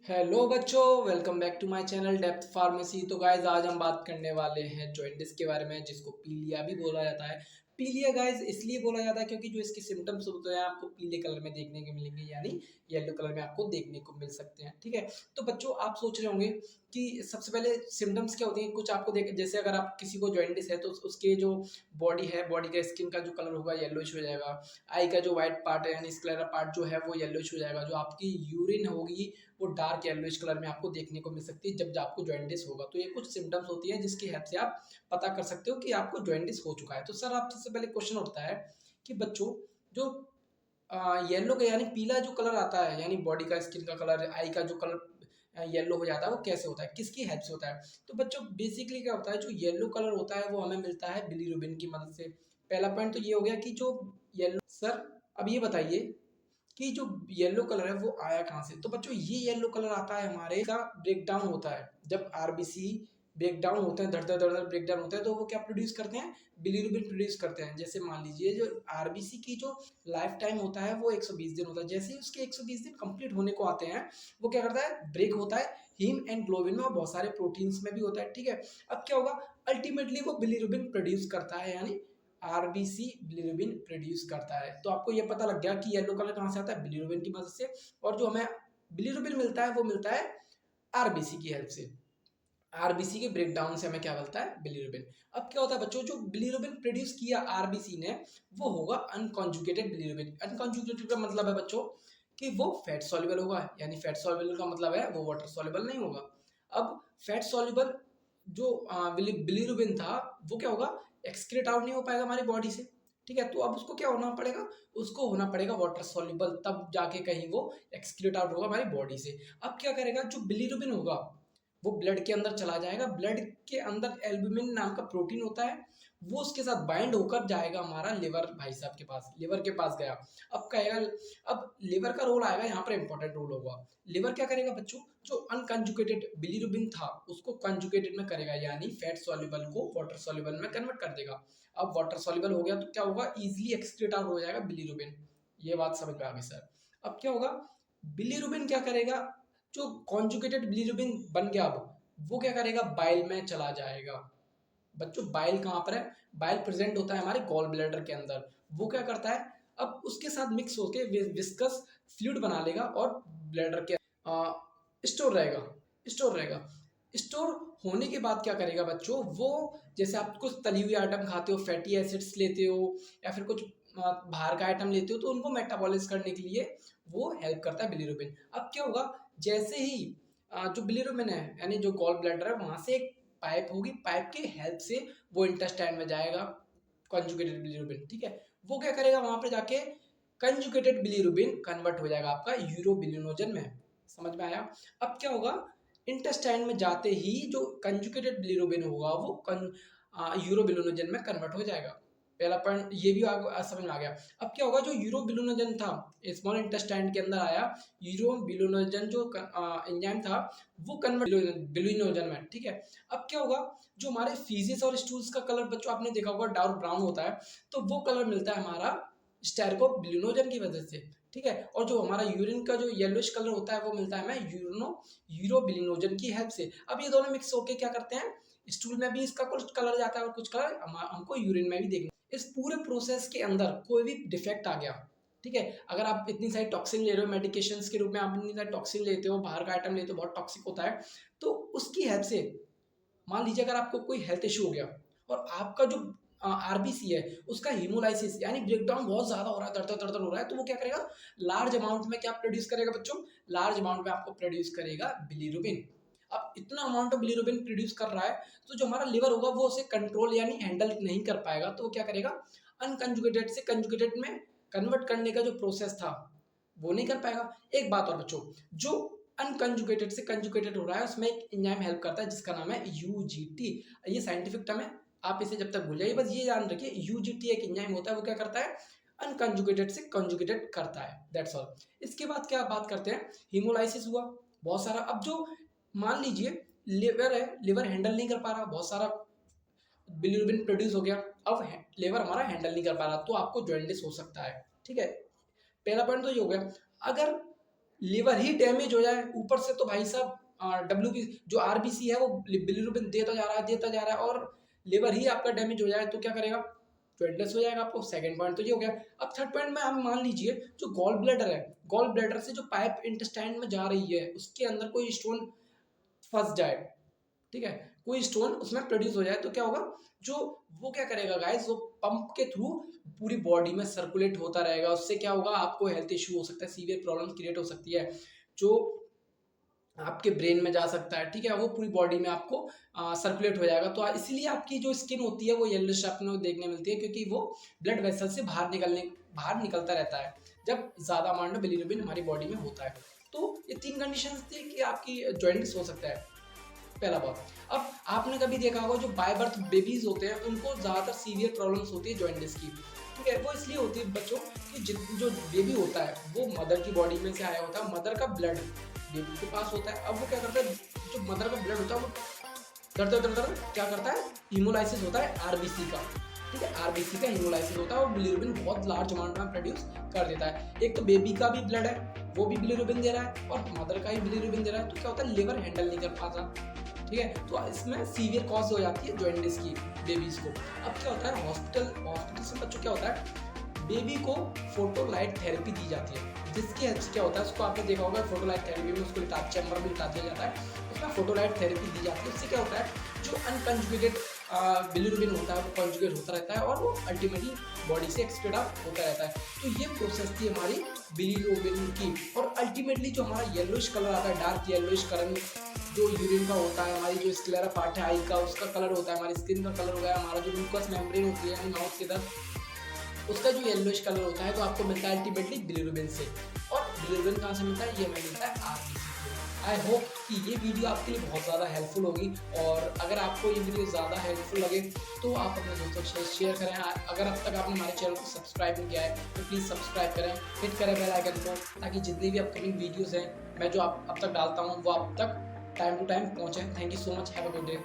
Hello बच्चों, welcome back to my channel depth pharmacy. तो guys आज हम बात करने वाले हैं जॉइंटिस के बारे में, जिसको पीलिया भी बोला जाता है। पीलिया गाइज इसलिए बोला जाता है क्योंकि जो इसके सिम्टम्स होते हैं आपको पीले कलर में देखने को मिलेंगे, यानी येलो कलर में आपको देखने को मिल सकते हैं। ठीक है, तो बच्चों आप सोच रहे होंगे कि सबसे पहले सिम्टम्स क्या होते हैं। कुछ आपको देख, जैसे अगर आप किसी को जॉइंटिस है तो उसके जो बॉडी है, बॉडी का स्किन का जो कलर होगा येलोइश हो जाएगा। आई का जो व्हाइट पार्ट है यानी स्क्लेरा पार्ट जो है वो येलोइश हो जाएगा। जो आपकी यूरिन होगी वो डार्क येलोइश कलर में आपको देखने को मिल सकती है जब आपको जॉइंटिस होगा। तो ये कुछ सिम्टम्स होती है जिसकी हेल्प से आप पता कर सकते हो कि आपको जॉइंटिस हो चुका है। तो सर आप सबसे पहले क्वेश्चन उठता है कि बच्चों जो येलो का यानी पीला जो कलर आता है, यानी बॉडी का स्किन का कलर, आई का जो कलर येलो हो जाता है, वो कैसे होता है, किसकी हेल्प से होता है। तो बच्चों बेसिकली क्या होता है, जो येलो कलर होता है वो हमें मिलता है बिलीरुबिन की मदद से। पहला पॉइंट तो ये हो गया कि जो येलो। सर अब ये बताइए कि जो येलो कलर है वो आया कहाँ से। तो बच्चों ये येलो कलर आता है हमारे का ब्रेक डाउन होता है। जब आरबीसी ब्रेक डाउन होते हैं, धड़ धड़ धड़ धड़ ब्रेक डाउन होता है, तो वो क्या प्रोड्यूस करते हैं, बिलीरुबिन प्रोड्यूस करते हैं। जैसे मान लीजिए जो आरबीसी की जो लाइफ टाइम होता है वो 120 दिन होता है। जैसे ही उसके 120 दिन कंप्लीट होने को आते हैं, वो क्या करता है, ब्रेक होता है हीम एंड ग्लोबिन में और बहुत सारे प्रोटीन्स में भी होता है। ठीक है, अब क्या होगा, अल्टीमेटली वो बिलीरुबिन प्रोड्यूस करता है, यानी आरबीसी बिलीरुबिन प्रोड्यूस करता है। तो आपको ये पता लग गया कि येलो कलर कहाँ से आता है, बिलीरुबिन की मदद से। और जो हमें बिलीरुबिन मिलता है वो मिलता है आरबीसी की हेल्प से। आरबीसी के ब्रेकडाउन से हमें क्या मिलता है, बिलीरुबिन। अब क्या होता है बच्चों, जो बिलीरुबिन प्रोड्यूस किया आरबीसी ने वो होगा अनकॉन्जुगेटेड बिलीरुबिन। अनकॉन्जुगेटेड का मतलब है बच्चों कि वो फैट सॉल्युबल होगा, यानी फैट सॉल्युबल का मतलब है वो वाटर सॉल्युबल नहीं होगा। अब फैट सॉल्युबल जो बिलीरुबिन था वो क्या होगा, एक्सक्रीट आउट नहीं हो पाएगा हमारी बॉडी से। ठीक है, तो अब उसको क्या होना पड़ेगा, उसको होना पड़ेगा वाटर सॉल्युबल, तब जाके कहीं वो एक्सक्रीट आउट होगा हमारी बॉडी से। अब क्या करेगा, जो बिलीरुबिन होगा वो ब्लड के अंदर चला जाएगा। ब्लड के अंदर एल्ब्यूमिन नाम का प्रोटीन होता है, वो उसके साथ बाइंड होकर जाएगा हमारा लिवर भाई साहब के पास। लिवर के पास गया, अब कहेगा, अब लिवर का रोल आएगा यहाँ पर, इंपॉर्टेंट रोल होगा। लिवर क्या करेगा बच्चों, जो अनकंजुगेटेड बिलीरुबिन था उसको कंजुगेटेड में करेगा, यानी फैट सॉल्युबल को वाटर सॉल्युबल में कन्वर्ट कर देगा। अब वाटर सॉल्युबल हो गया तो क्या होगा, इजीली एक्सक्रीट आउट हो जाएगा बिलीरुबिन। ये बात समझ में आ गई सर। अब क्या होगा, बिलीरुबिन क्या करेगा, जो कॉन्जुगेटेड बिलीरुबिन बन गया अब वो क्या करेगा, बाइल में चला जाएगा। बच्चों बाइल कहाँ पर है, बाइल प्रेजेंट होता है हमारे गॉल ब्लैडर के अंदर। वो क्या करता है, अब उसके साथ मिक्स होके विस्कस फ्लूइड बना लेगा और ब्लैडर के स्टोर रहेगा। स्टोर रहेगा स्टोर होने के बाद क्या करेगा बच्चों, वो जैसे आप कुछ तली हुई आइटम खाते हो, फैटी एसिड्स लेते हो, या फिर कुछ बाहर का आइटम लेते हो, तो उनको मेटाबॉलाइज करने के लिए वो हेल्प करता है बिलीरुबिन। अब क्या होगा, जैसे ही जो बिलीरुबिन है यानी जो गॉल ब्लैडर है वहां से एक पाइप होगी, पाइप की हेल्प से वो इंटेस्टाइन में जाएगा कंजुगेटेड बिलीरुबिन। ठीक है, वो क्या करेगा, वहां पर जाके कंजुगेटेड बिलीरुबिन कन्वर्ट हो जाएगा आपका यूरोबिलिनोजन में। समझ में आया। अब क्या होगा, इंटेस्टाइन में जाते ही जो कंजुगेटेड बिलीरुबिन होगा वो यूरोबिलिनोजन में कन्वर्ट हो जाएगा। पहला पॉइंट ये भी समझ में आ गया। अब क्या होगा, जो यूरोबिलिनोजन था स्मॉल इंटेस्टाइन के अंदर आया, यूरोबिलिनोजन जो एंजाइम था वो कन्वर्ट बिलिनोजन में। ठीक है, अब क्या होगा, जो हमारे फीसिस और स्टूल्स का कलर बच्चों आपने देखा होगा डार्क ब्राउन होता है, तो वो कलर मिलता है हमारा स्टेरकोबिलिनोजन की वजह से। ठीक है, और जो हमारा यूरिन का जो येलोइश कलर होता है वो मिलता है हमें यूरोबिलिनोजन की हेल्प से। अब ये दोनों मिक्स होके क्या करते हैं, स्टूल में भी इसका कुछ कलर जाता है और कुछ कलर हमको यूरिन में भी देखना। इस पूरे प्रोसेस के अंदर कोई भी डिफेक्ट आ गया, ठीक है, अगर आप इतनी सारी टॉक्सिन ले रहे हो, मेडिकेशंस के रूप में आप इतनी सारी टॉक्सिन लेते हो, बाहर का आइटम लेते हो, बहुत टॉक्सिक होता है, तो उसकी हेल्प से मान लीजिए अगर आपको कोई हेल्थ इशू हो गया और आपका जो आरबीसी है उसका हीमोलाइसिस यानी ब्रेकडाउन बहुत ज्यादा हो रहा है, दर हो रहा है, तो वो क्या करेगा, लार्ज अमाउंट में क्या प्रोड्यूस करेगा बच्चों, लार्ज अमाउंट में आपको प्रोड्यूस करेगा बिलीरुबिन। अब इतना अमाउंट ऑफ बिलीरुबिन प्रोड्यूस कर रहा है तो जो हमारा लिवर होगा वो उसे कंट्रोल यानी हैंडल नहीं कर पाएगा, तो वो क्या करेगा, अनकंजुगेटेड से कंजुगेटेड में कन्वर्ट करने का जो प्रोसेस था वो नहीं कर पाएगा। एक बात और बच्चों, जो अनकंजुगेटेड से कंजुगेटेड हो रहा है उसमें एक एंजाइम हेल्प करता है जिसका नाम है यूजीटी। ये साइंटिफिक टर्म है, आप इसे जब तक भूल जाइए, बस ये जान रखिए यूजीटी एक एंजाइम होता है, वो क्या करता है, अनकंजुगेटेड से कंजुगेटेड करता है, दैट्स ऑल। इसके बाद क्या बात करते हैं, हीमोलाइसिस हुआ बहुत सारा। अब जो मान लीजिए लिवर है, लिवर हैंडल नहीं कर पा रहा, बहुत सारा बिलिरुबिन प्रोड्यूस हो गया, अब लिवर हमारा हैंडल नहीं कर पा रहा, तो आपको जॉइंटिस हो सकता है। ठीक है, पहला पॉइंट तो ये हो गया। अगर लिवर ही डैमेज हो जाए ऊपर से, तो भाई साहब डब्ल्यू जो आरबीसी है वो बिलीरुबिन देता जा रहा है और लिवर ही आपका डैमेज हो जाए तो क्या करेगा, जॉइंटलेस हो जाएगा आपको। सेकंड पॉइंट तो ये हो गया। अब थर्ड पॉइंट में आप मान लीजिए जो गॉल ब्लैडर है, गॉल ब्लैडर से जो पाइप इंटेस्टाइन में जा रही है उसके अंदर कोई स्टोन फंस जाए, ठीक है, कोई स्टोन उसमें प्रोड्यूस हो जाए तो क्या होगा, जो वो क्या करेगा गाइस, वो पंप के थ्रू पूरी बॉडी में सर्कुलेट होता रहेगा। उससे क्या होगा, आपको हेल्थ इशू हो सकता है, सीवियर प्रॉब्लम क्रिएट हो सकती है, जो आपके ब्रेन में जा सकता है, ठीक है, वो पूरी बॉडी में आपको सर्कुलेट हो जाएगा। तो इसीलिए आपकी जो स्किन होती है वो येलोइश आपको देखने मिलती है, क्योंकि वो ब्लड वेसल से बाहर निकलता रहता है जब ज़्यादा अमाउंट में बिलीरुबिन हमारी बॉडी में होता है। तो ये 3 कंडीशंस थी कि आपकी जॉइंटिस हो सकता है, पहला बात। अब आपने कभी देखा होगा जो बाय बर्थ बेबीज होते हैं उनको ज़्यादातर सीवियर प्रॉब्लम्स होती है जॉइंटिस की, ठीक है, वो इसलिए होती है बच्चों कि जो बेबी होता है वो मदर की बॉडी में से आया होता है, मदर का ब्लड बेबी के पास होता है। अब वो क्या करता है, जो मदर का ब्लड होता है वो दर दर दर दर क्या करता है, हीमोलाइसिस होता है आरबीसी का, ठीक है, आरबीसी का हीमोलाइसिस होता है और बिलीरुबिन बहुत लार्ज अमाउंट में प्रोड्यूस कर देता है। एक तो बेबी का भी ब्लड है वो भी बिलीरुबिन दे रहा है और मदर का ही बिलीरुबिन दे रहा है, तो क्या होता है, लिवर हैंडल नहीं कर पाता, ठीक है, तो इसमें सीवियर कॉज हो जाती है जॉइंटिस की बेबीज को। अब क्या होता है, हॉस्पिटल से बच्चों क्या होता है, बेबी को फोटोलाइट थेरेपी दी जाती है, जिसकी हेल्प से क्या होता है, उसको आपने देखा होगा फोटोलाइट थेरेपी में उसको चैम्बर में लिटा दिया जाता है, उसमें फोटोलाइट थेरेपी दी जाती है। उससे क्या होता है, जो अनकंजुगेटेड बिलीरुबिन होता है वो कंजुगेट होता रहता है और वो अल्टीमेटली बॉडी से एक्सक्रीट होता रहता है। तो ये प्रोसेस थी हमारी बिलीरुबिन की, और अल्टीमेटली जो हमारा येलोइश कलर आता है, डार्क येलोइश कलर जो यूरिन का होता है, हमारी जो स्क्लेरा पार्ट है आई का उसका कलर होता है, हमारी स्किन का कलर हो गया, हमारा जो म्यूकस मेम्ब्रेन होती है माउथ के अंदर उसका जो येलोइश कलर होता है, तो आपको मिलता है अल्टीमेटली बिलीरुबिन से। और बिलीरुबिन कहाँ से मिलता है, ये हमें मिलता है आरबीसी से। आई होप कि ये वीडियो आपके लिए बहुत ज़्यादा हेल्पफुल होगी, और अगर आपको ये वीडियो ज़्यादा हेल्पफुल लगे तो आप अपने दोस्तों के साथ शेयर करें। अगर अब तक आपने हमारे चैनल को सब्सक्राइब नहीं किया है तो प्लीज़ सब्सक्राइब करें, हिट करें बेल आइकन को, ताकि जितनी भी अपकमिंग वीडियोज़ हैं मैं जो अब तक डालता हूँ वो आप तक टाइम टू टाइम पहुँचे। Thank you so much, have a good day.